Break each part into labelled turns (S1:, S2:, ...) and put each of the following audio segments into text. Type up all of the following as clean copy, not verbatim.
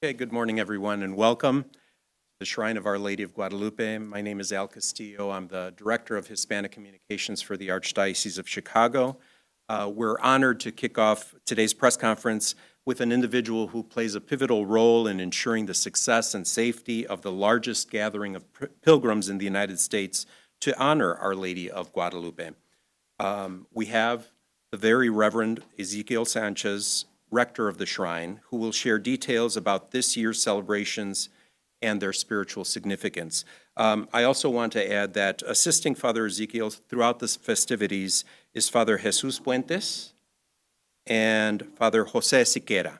S1: Okay, good morning, everyone, and welcome to the Shrine of Our Lady of Guadalupe. My name is Al Castillo. I'm the Director of Hispanic Communications for the Archdiocese of Chicago. We're honored to kick off today's press conference with an individual who plays a pivotal role in ensuring the success and safety of the largest gathering of pilgrims in the United States to honor Our Lady of Guadalupe. We have the Very Reverend Ezekiel Sanchez, rector of the shrine, who will share details about this year's celebrations and their spiritual significance. I also want to add that assisting Father Ezekiel throughout the festivities is Father Jesus Puentes and Father José Siqueira.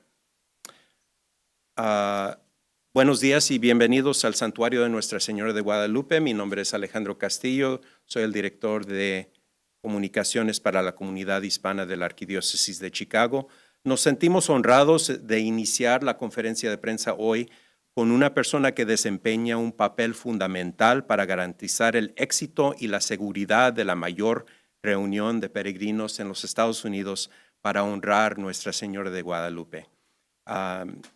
S1: Buenos días y bienvenidos al Santuario de Nuestra Señora de Guadalupe. Mi nombre es Alejandro Castillo, soy el director de Comunicaciones para la Comunidad Hispana de la Arquidiócesis de Chicago. Nos sentimos honrados de iniciar la conferencia de prensa hoy con una persona que desempeña un papel fundamental para garantizar el éxito y la seguridad de la mayor reunión de peregrinos en los Estados Unidos para honrar Nuestra Señora de Guadalupe.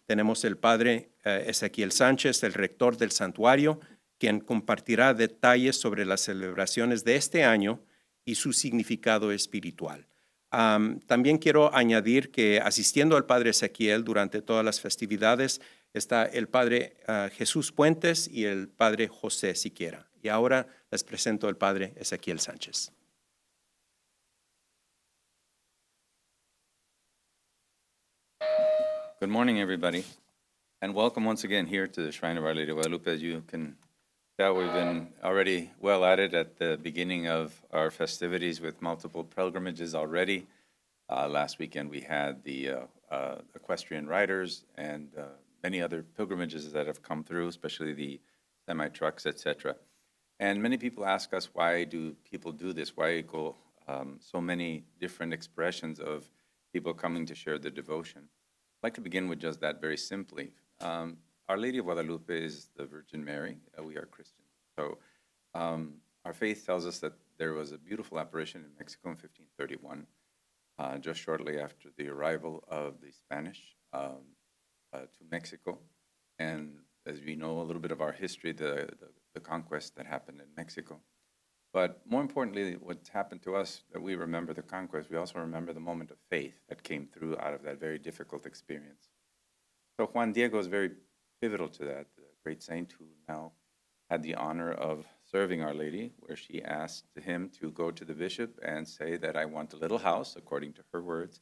S1: Tenemos el padre Ezequiel Sánchez, el rector del Santuario, quien compartirá detalles sobre las celebraciones de este año y su significado espiritual. También quiero añadir que asistiendo al Padre Ezequiel durante todas las festividades está el Padre Jesús Puentes y el Padre José Siqueira. Y ahora les presento al Padre Ezequiel Sánchez.
S2: Good morning, everybody, and welcome once again here to the Shrine of Our Lady of Guadalupe. As you can tell, we've been already well at it at the beginning of our festivities with multiple pilgrimages already. Last weekend we had the equestrian riders and many other pilgrimages that have come through, especially the semi-trucks, etc. And many people ask us, why do people do this? Why go so many different expressions of people coming to share the devotion? I'd like to begin with just that very simply. Our Lady of Guadalupe is the Virgin Mary. We are Christians. So our faith tells us that there was a beautiful apparition in Mexico in 1531, just shortly after the arrival of the Spanish to Mexico. And as we know a little bit of our history, the conquest that happened in Mexico. But more importantly, what's happened to us, that we remember the conquest, we also remember the moment of faith that came through out of that very difficult experience. So Juan Diego is very pivotal to that, the great saint who now had the honor of serving Our Lady, where she asked him to go to the bishop and say that I want a little house, according to her words,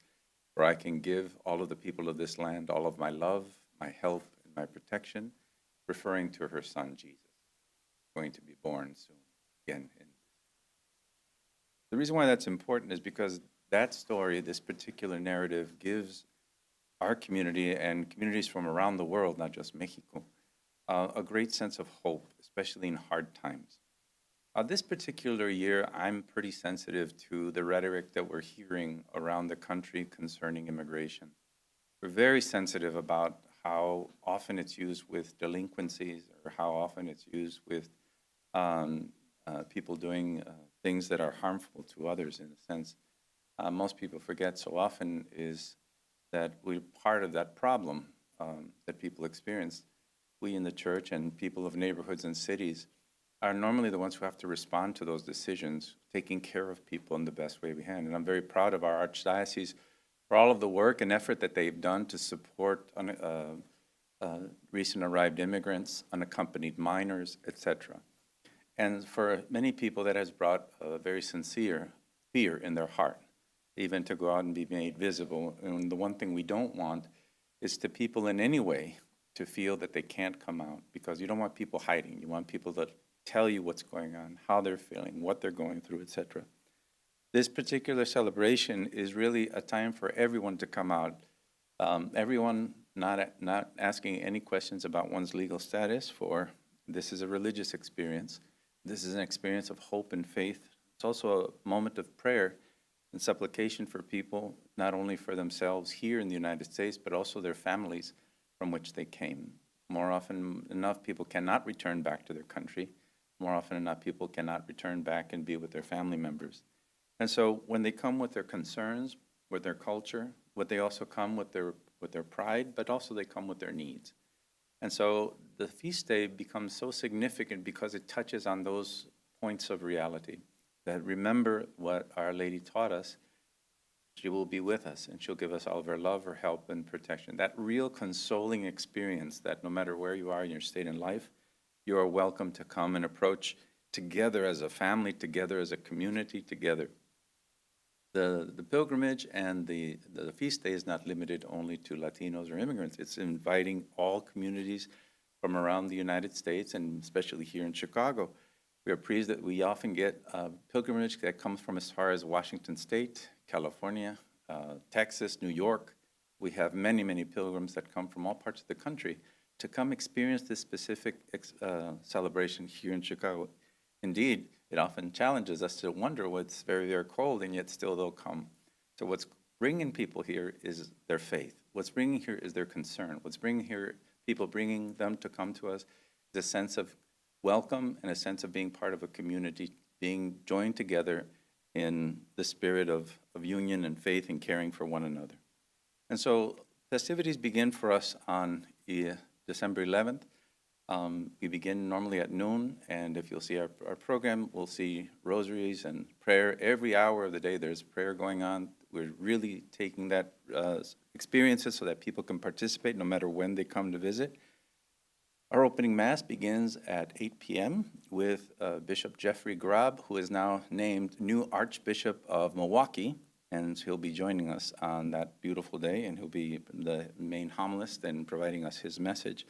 S2: where I can give all of the people of this land all of my love, my help, and my protection, referring to her son, Jesus, going to be born soon again. The reason why that's important is because that story, this particular narrative, gives our community and communities from around the world, not just Mexico, a great sense of hope, especially in hard times. This particular year, I'm pretty sensitive to the rhetoric that we're hearing around the country concerning immigration. We're very sensitive about how often it's used with delinquencies or how often it's used with people doing things that are harmful to others in a sense. Most people forget so often is that we're part of that problem that people experience. We in the church and people of neighborhoods and cities are normally the ones who have to respond to those decisions, taking care of people in the best way we can. And I'm very proud of our archdiocese for all of the work and effort that they've done to support recent arrived immigrants, unaccompanied minors, etc. And for many people, that has brought a very sincere fear in their heart, even to go out and be made visible. And the one thing we don't want is to people in any way to feel that they can't come out, because you don't want people hiding. You want people to tell you what's going on, how they're feeling, what they're going through, etc. This particular celebration is really a time for everyone to come out. Everyone not asking any questions about one's legal status, for this is a religious experience. This is an experience of hope and faith. It's also a moment of prayer and supplication for people, not only for themselves here in the United States, but also their families from which they came. More often enough, people cannot return back to their country. More often enough, people cannot return back and be with their family members. And so when they come with their concerns, with their culture, they also come with their pride, but also they come with their needs. And so the feast day becomes so significant because it touches on those points of reality, that remember what Our Lady taught us. She will be with us, and she'll give us all of her love, her help, and protection. That real consoling experience that no matter where you are in your state in life, you are welcome to come and approach together as a family, together as a community, together. The pilgrimage and the feast day is not limited only to Latinos or immigrants. It's inviting all communities from around the United States, and especially here in Chicago. We are pleased that we often get pilgrimage that comes from as far as Washington State, California, Texas, New York. We have many, many pilgrims that come from all parts of the country to come experience this specific celebration here in Chicago. Indeed, it often challenges us to wonder what's very, very cold, and yet still they'll come. So what's bringing people here is their faith. What's bringing here is their concern. What's bringing here, people bringing them to come to us, is a sense of welcome and a sense of being part of a community, being joined together in the spirit of union and faith and caring for one another. And so festivities begin for us on December 11th. We begin normally at noon, and if you'll see our program, we'll see rosaries and prayer. Every hour of the day there's prayer going on. We're really taking that experiences so that people can participate no matter when they come to visit. Our opening Mass begins at 8 p.m. with Bishop Jeffrey Grab, who is now named new Archbishop of Milwaukee, and he'll be joining us on that beautiful day, and he'll be the main homilist and providing us his message,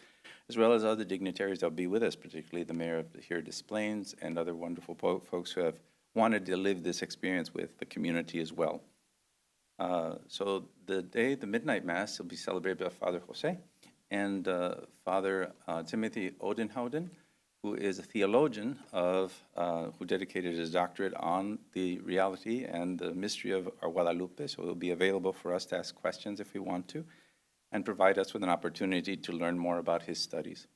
S2: as well as other dignitaries that will be with us, particularly the mayor of here Des Plaines and other wonderful folks who have wanted to live this experience with the community as well. So the midnight Mass will be celebrated by Father Jose and Father Timothy Odenhouden, who is a theologian who dedicated his doctorate on the reality and the mystery of our Guadalupe. So he'll be available for us to ask questions if we want to, and provide us with an opportunity to learn more about his studies.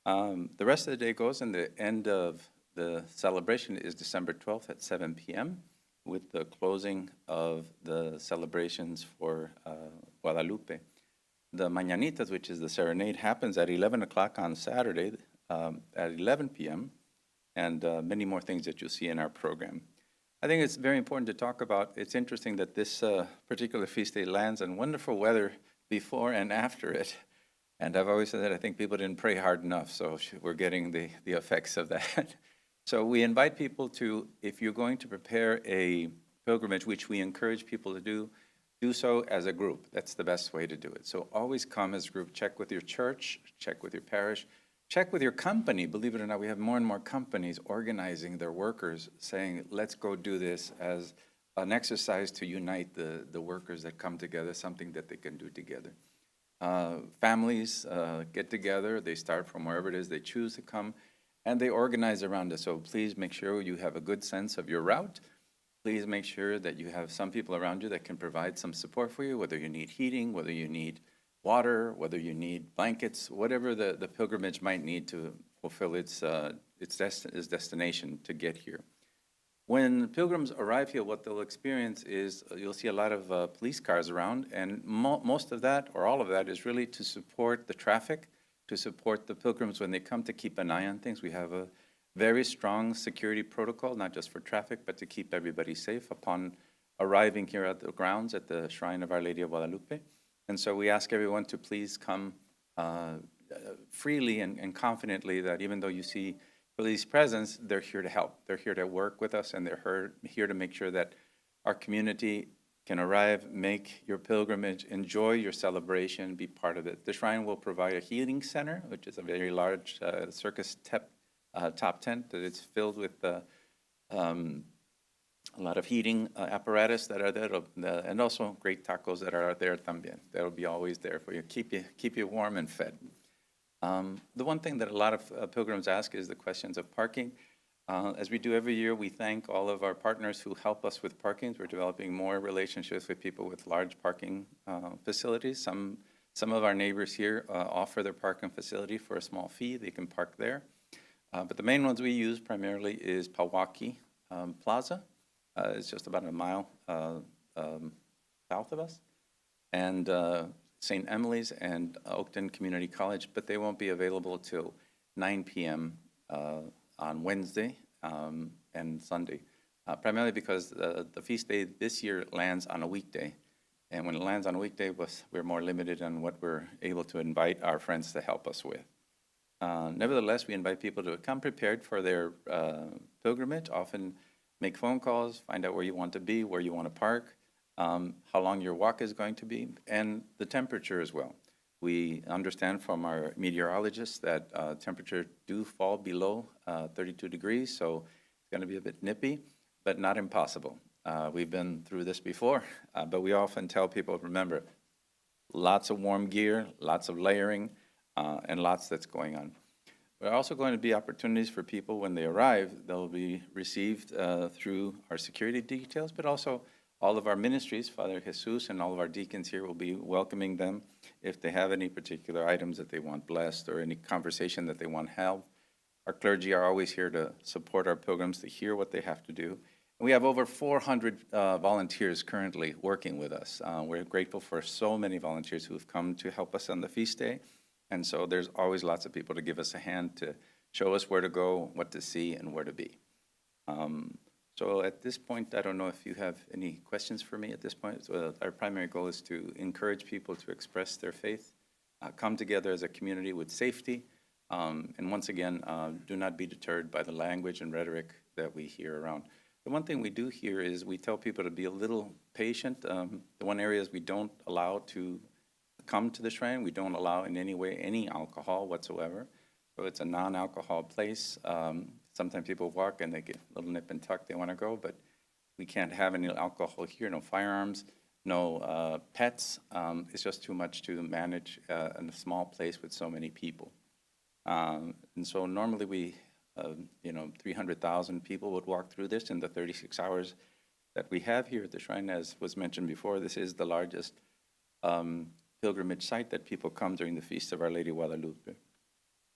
S2: The rest of the day goes, and the end of the celebration is December 12th at 7 p.m. with the closing of the celebrations for Guadalupe. The Mañanitas, which is the serenade, happens at 11 o'clock on Saturday at 11 p.m., and many more things that you'll see in our program. I think it's very important to talk about. It's interesting that this particular feast day lands in wonderful weather before and after it. And I've always said that I think people didn't pray hard enough, so we're getting the effects of that. So we invite people to, if you're going to prepare a pilgrimage, which we encourage people to do so as a group. That's the best way to do it. So always come as a group. Check with your church, check with your parish, check with your company. Believe it or not, we have more and more companies organizing their workers, saying, let's go do this as an exercise to unite the workers that come together, something that they can do together. Families get together. They start from wherever it is they choose to come, and they organize around us. So please make sure you have a good sense of your route. Please make sure that you have some people around you that can provide some support for you, whether you need heating, whether you need water, whether you need blankets, whatever the pilgrimage might need to fulfill its destination to get here. When pilgrims arrive here, what they'll experience is you'll see a lot of police cars around, and most of that, or all of that, is really to support the traffic, to support the pilgrims when they come, to keep an eye on things. We have a very strong security protocol, not just for traffic, but to keep everybody safe upon arriving here at the grounds at the Shrine of Our Lady of Guadalupe. And so we ask everyone to please come freely and confidently, that even though you see police presence, they're here to help. They're here to work with us, and they're here to make sure that our community can arrive, make your pilgrimage, enjoy your celebration, be part of it. The shrine will provide a healing center, which is a very large circus top tent that is filled with a lot of heating apparatus that are there, and also great tacos that are there también. That'll be always there for you, keep you warm and fed. The one thing that a lot of pilgrims ask is the questions of parking. As we do every year, we thank all of our partners who help us with parking. We're developing more relationships with people with large parking facilities. Some of our neighbors here offer their parking facility for a small fee. They can park there. But the main ones we use primarily is Milwaukee Plaza. It's just about a mile south of us. And St. Emily's and Oakton Community College, but they won't be available till 9 p.m. On Wednesday and Sunday, primarily because the feast day this year lands on a weekday. And when it lands on a weekday, we're more limited on what we're able to invite our friends to help us with. Nevertheless, we invite people to come prepared for their pilgrimage, often make phone calls, find out where you want to be, where you want to park, how long your walk is going to be, and the temperature as well. We understand from our meteorologists that temperature do fall below 32 degrees, so it's going to be a bit nippy, but not impossible. We've been through this before, but we often tell people, remember, lots of warm gear, lots of layering, and lots that's going on. There are also going to be opportunities for people when they arrive. They'll be received through our security details, but also all of our ministries. Father Jesus and all of our deacons here will be welcoming them if they have any particular items that they want blessed or any conversation that they want held. Our clergy are always here to support our pilgrims, to hear what they have to do. And we have over 400 volunteers currently working with us. We're grateful for so many volunteers who have come to help us on the feast day. And so there's always lots of people to give us a hand to show us where to go, what to see, and where to be. So at this point, I don't know if you have any questions for me at this point. So our primary goal is to encourage people to express their faith, come together as a community with safety, and once again, do not be deterred by the language and rhetoric that we hear around. The one thing we do here is we tell people to be a little patient. The one area is we don't allow to come to the shrine. We don't allow in any way any alcohol whatsoever. So it's a non-alcohol place. Sometimes people walk and they get a little nip and tuck, they want to go, but we can't have any alcohol here, no firearms, no pets. It's just too much to manage in a small place with so many people. And so normally we, 300,000 people would walk through this in the 36 hours that we have here at the shrine. As was mentioned before, this is the largest pilgrimage site that people come during the Feast of Our Lady of Guadalupe.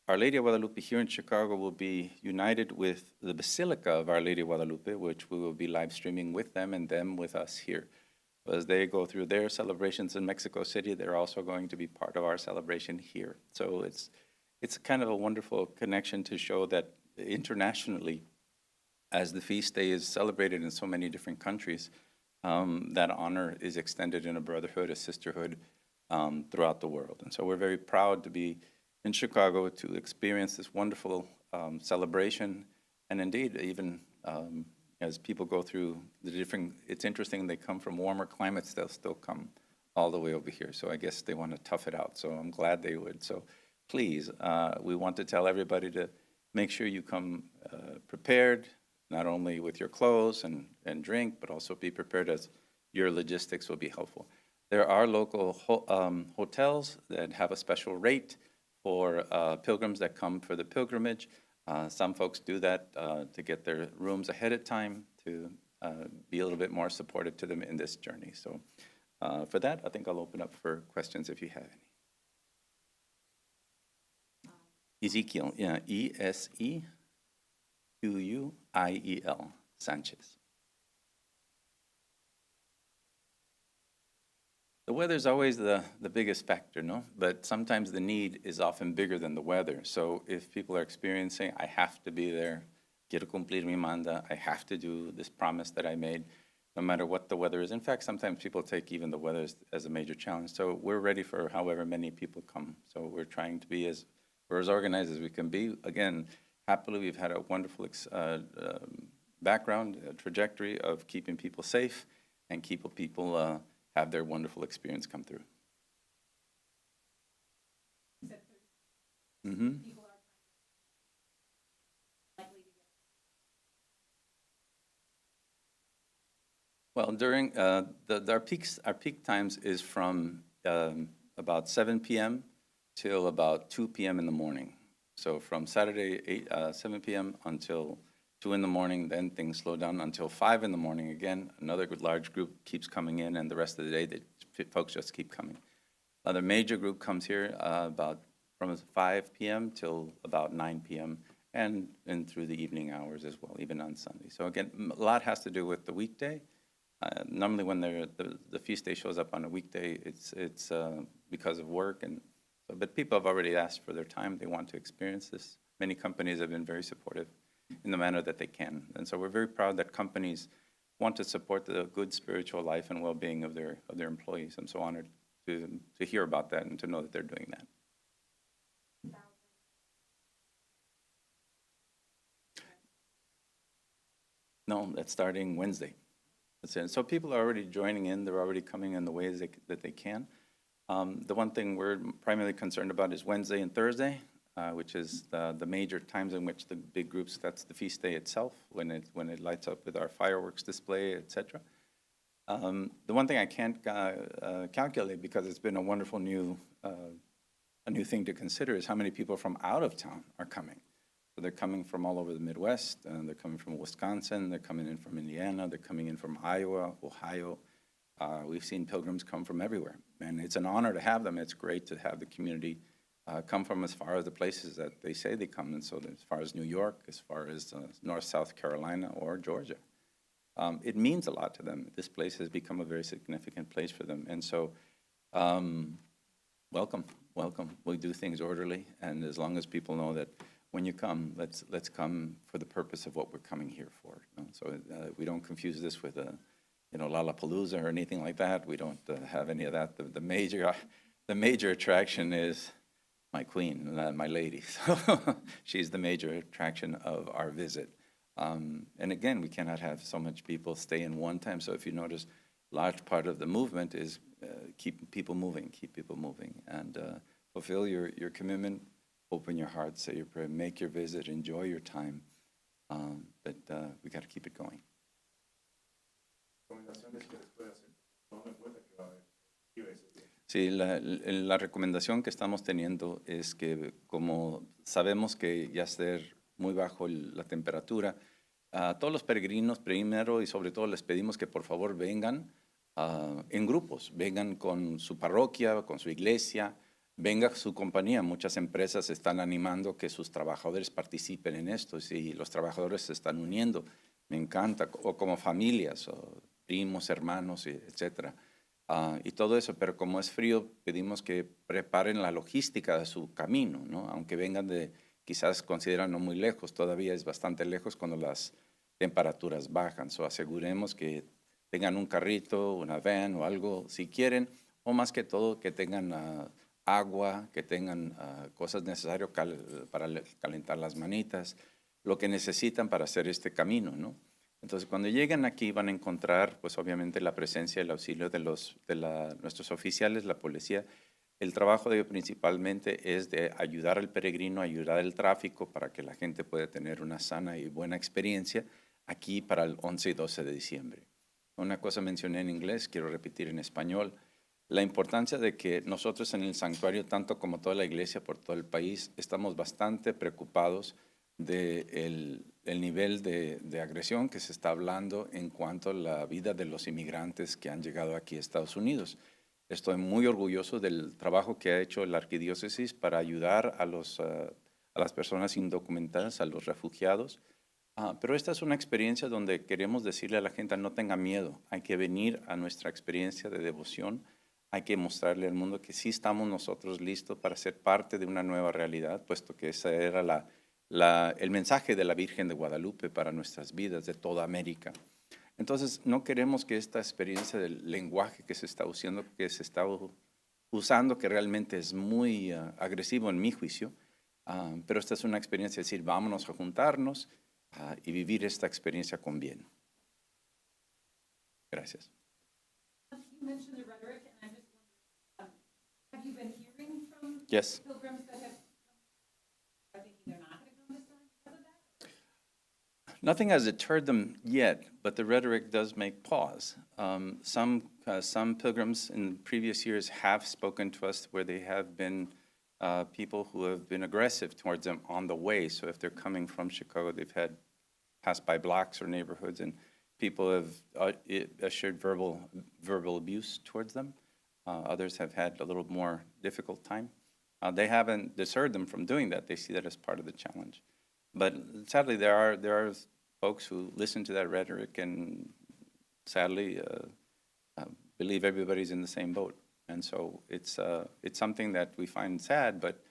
S2: Our Lady of Guadalupe here in Chicago will be united with the Basilica of Our Lady of Guadalupe, which we will be live streaming with them and them with us here. As they go through their celebrations in Mexico City, they're also going to be part of our celebration here. So it's kind of a wonderful connection to show that internationally, as the feast day is celebrated in so many different countries, that honor is extended in a brotherhood, a sisterhood throughout the world. And so we're very proud to be in Chicago to experience this wonderful celebration. And indeed, even as people go through the different, it's interesting, they come from warmer climates, they'll still come all the way over here. So I guess they want to tough it out. So I'm glad they would. So please, we want to tell everybody to make sure you come prepared, not only with your clothes and drink, but also be prepared as your logistics will be helpful. There are local hotels that have a special rate for pilgrims that come for the pilgrimage. Some folks do that to get their rooms ahead of time to be a little bit more supportive to them in this journey. So for that, I think I'll open up for questions if you have any. Ezekiel, yeah, Esequiel Sanchez. The weather is always the biggest factor, no? But sometimes the need is often bigger than the weather. So if people are experiencing, I have to be there, quiero cumplir mi manda, I have to do this promise that I made, no matter what the weather is. In fact, sometimes people take even the weather as a major challenge. So we're ready for however many people come. So we're trying to be as organized as we can be. Again, happily, we've had a wonderful background, trajectory of keeping people safe and keeping people have their wonderful experience come through. Mm-hmm. Well, during our peak times is from about 7 p.m. till about 2 p.m. in the morning. So from Saturday 7 p.m. until 2 in the morning, then things slow down until 5 in the morning. Again, another large group keeps coming in, and the rest of the day, folks just keep coming. Another major group comes here about from 5 p.m. till about 9 p.m. and through the evening hours as well, even on Sunday. So again, a lot has to do with the weekday. Normally when the feast day shows up on a weekday, it's because of work. But people have already asked for their time. They want to experience this. Many companies have been very supportive in the manner that they can. And so we're very proud that companies want to support the good spiritual life and well-being of their employees. I'm so honored to hear about that and to know that they're doing that. No, that's starting Wednesday. That's it. So people are already joining in. They're already coming in the ways that they can. The one thing we're primarily concerned about is Wednesday and Thursday, which is the major times in which the big groups, that's the feast day itself, when it lights up with our fireworks display, etc. The one thing I can't calculate, because it's been a wonderful new thing to consider, is how many people from out of town are coming. So they're coming from all over the Midwest, they're coming from Wisconsin, they're coming in from Indiana, they're coming in from Iowa, Ohio. We've seen pilgrims come from everywhere, and it's an honor to have them. It's great to have the community come from as far as the places that they say they come, and so as far as New York, as far as North, South Carolina, or Georgia. It means a lot to them. This place has become a very significant place for them, and so welcome. We do things orderly, and as long as people know that when you come, let's come for the purpose of what we're coming here for. So we don't confuse this with Lollapalooza or anything like that. We don't have any of that. The major attraction is my queen, my lady. So she's the major attraction of our visit. And again, we cannot have so much people stay in one time. So if you notice, large part of the movement is keep people moving, and fulfill your commitment. Open your heart, say your prayer, make your visit, enjoy your time. But we got to keep it going. Sí, la recomendación que estamos teniendo es que, como sabemos que ya ser muy bajo la temperatura, a todos los peregrinos primero y sobre todo les pedimos que por favor vengan en grupos, vengan con su parroquia, con su iglesia, venga su compañía. Muchas empresas están animando que sus trabajadores participen en esto y los trabajadores se están uniendo. Me encanta, o como familias, o primos, hermanos, etcétera. Y todo eso, pero como es frío, pedimos que preparen la logística de su camino, ¿no? Aunque vengan de, quizás consideran no muy lejos, todavía es bastante lejos cuando las temperaturas bajan. So aseguremos que tengan un carrito, una van o algo, si quieren, o más que todo que tengan agua, que tengan cosas necesarias para calentar las manitas, lo que necesitan para hacer este camino, ¿no? Entonces, cuando lleguen aquí van a encontrar, pues obviamente, la presencia y el auxilio de nuestros oficiales, la policía. El trabajo de ellos principalmente es de ayudar al peregrino, ayudar al tráfico para que la gente pueda tener una sana y buena experiencia aquí para el 11 y 12 de diciembre. Una cosa mencioné en inglés, quiero repetir en español. La importancia de que nosotros en el santuario, tanto como toda la iglesia por todo el país, estamos bastante preocupados del nivel de agresión que se está hablando en cuanto a la vida de los inmigrantes que han llegado aquí a Estados Unidos. Estoy muy orgulloso del trabajo que ha hecho la arquidiócesis para ayudar a las personas indocumentadas, a los refugiados. Pero esta es una experiencia donde queremos decirle a la gente, no tenga miedo, hay que venir a nuestra experiencia de devoción. Hay que mostrarle al mundo que sí estamos nosotros listos para ser parte de una nueva realidad, puesto que ese era el mensaje de la Virgen de Guadalupe para nuestras vidas, de toda América. Entonces, no queremos que esta experiencia del lenguaje que se está usando, que realmente es muy agresivo en mi juicio, pero esta es una experiencia de decir, vámonos a juntarnos y vivir esta experiencia con bien. Gracias.
S3: You mentioned the rhetoric, and I'm just wondering, have you been hearing from
S2: Yes.
S3: pilgrims that are thinking they're not going to come this time because of that?
S2: Nothing has deterred them yet, but the rhetoric does make pause. Some pilgrims in previous years have spoken to us where they have been people who have been aggressive towards them on the way. So if they're coming from Chicago, they've had passed by blocks or neighborhoods, and people have assured verbal abuse towards them. Others have had a little more difficult time. They haven't deterred them from doing that. They see that as part of the challenge. But sadly, there are folks who listen to that rhetoric and sadly believe everybody's in the same boat. And so it's something that we find sad, but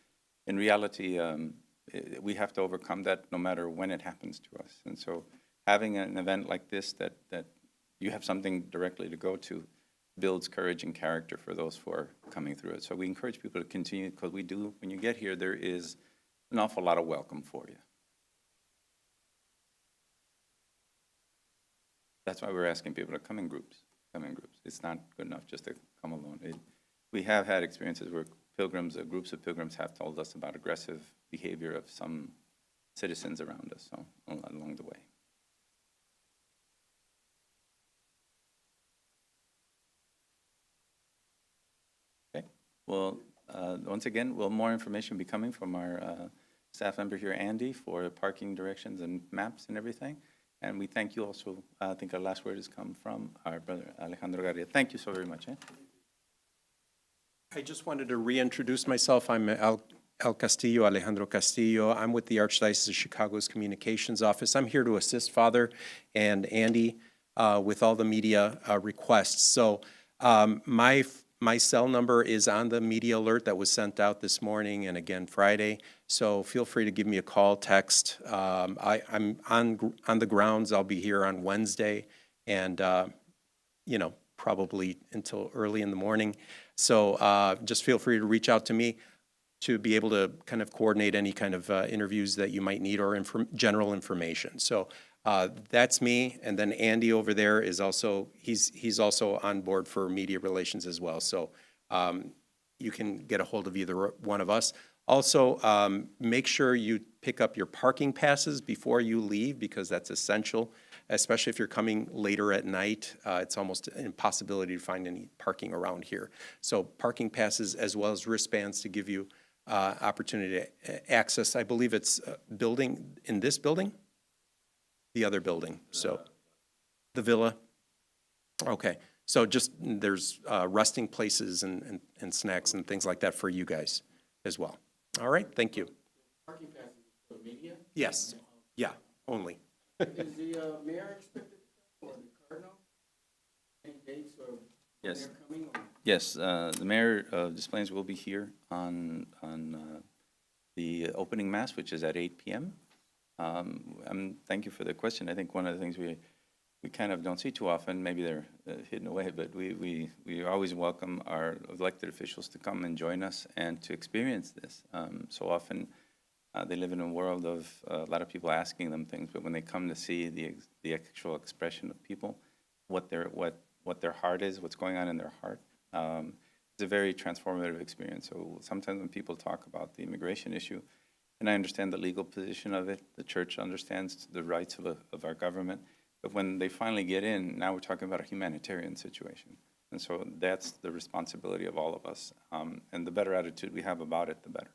S2: in reality, we have to overcome that no matter when it happens to us. And so having an event like this that you have something directly to go to builds courage and character for those who are coming through it. So we encourage people to continue, because we do, when you get here, there is an awful lot of welcome for you. That's why we're asking people to come in groups, It's not good enough just to come alone. We have had experiences where groups of pilgrims have told us about aggressive behavior of some citizens around us, so along the way. Okay, well, once again, will more information be coming from our staff member here, Andy, for parking directions and maps and everything. And we thank you also. I think our last word has come from our brother Alejandro Garria. Thank you so very much.
S1: I just wanted to reintroduce myself. I'm El Castillo, Alejandro Castillo. I'm with the Archdiocese of Chicago's Communications Office. I'm here to assist Father and Andy with all the media requests. So my cell number is on the media alert that was sent out this morning and again Friday. So feel free to give me a call, text. I'm on the grounds. I'll be here on Wednesday and, probably until early in the morning. So just feel free to reach out to me to be able to kind of coordinate any kind of interviews that you might need or general information. So that's me, and then Andy over there is also, he's also on board for media relations as well. So you can get a hold of either one of us. Also, make sure you pick up your parking passes before you leave, because that's essential, especially if you're coming later at night. It's almost an impossibility to find any parking around here. So parking passes as well as wristbands to give you opportunity to access. I believe it's in this building? The other building, so the villa. Okay, so just there's resting places and snacks and things like that for you guys as well. All right, thank you.
S4: Parking passes for media?
S1: Yes, yeah, only.
S4: Is the mayor expected to come, or the cardinal? Any dates or when
S2: Yes.
S4: they're coming? Or?
S2: Yes, the mayor of Des Plaines will be here on the opening mass, which is at 8 p.m. Thank you for the question. I think one of the things we kind of don't see too often, maybe they're hidden away, but we always welcome our elected officials to come and join us and to experience this. So often they live in a world of a lot of people asking them things, but when they come to see the actual expression of people, what their heart is, what's going on in their heart, it's a very transformative experience. So sometimes when people talk about the immigration issue, and I understand the legal position of it, the church understands the rights of our government, but when they finally get in, now we're talking about a humanitarian situation. And so that's the responsibility of all of us. And the better attitude we have about it, the better.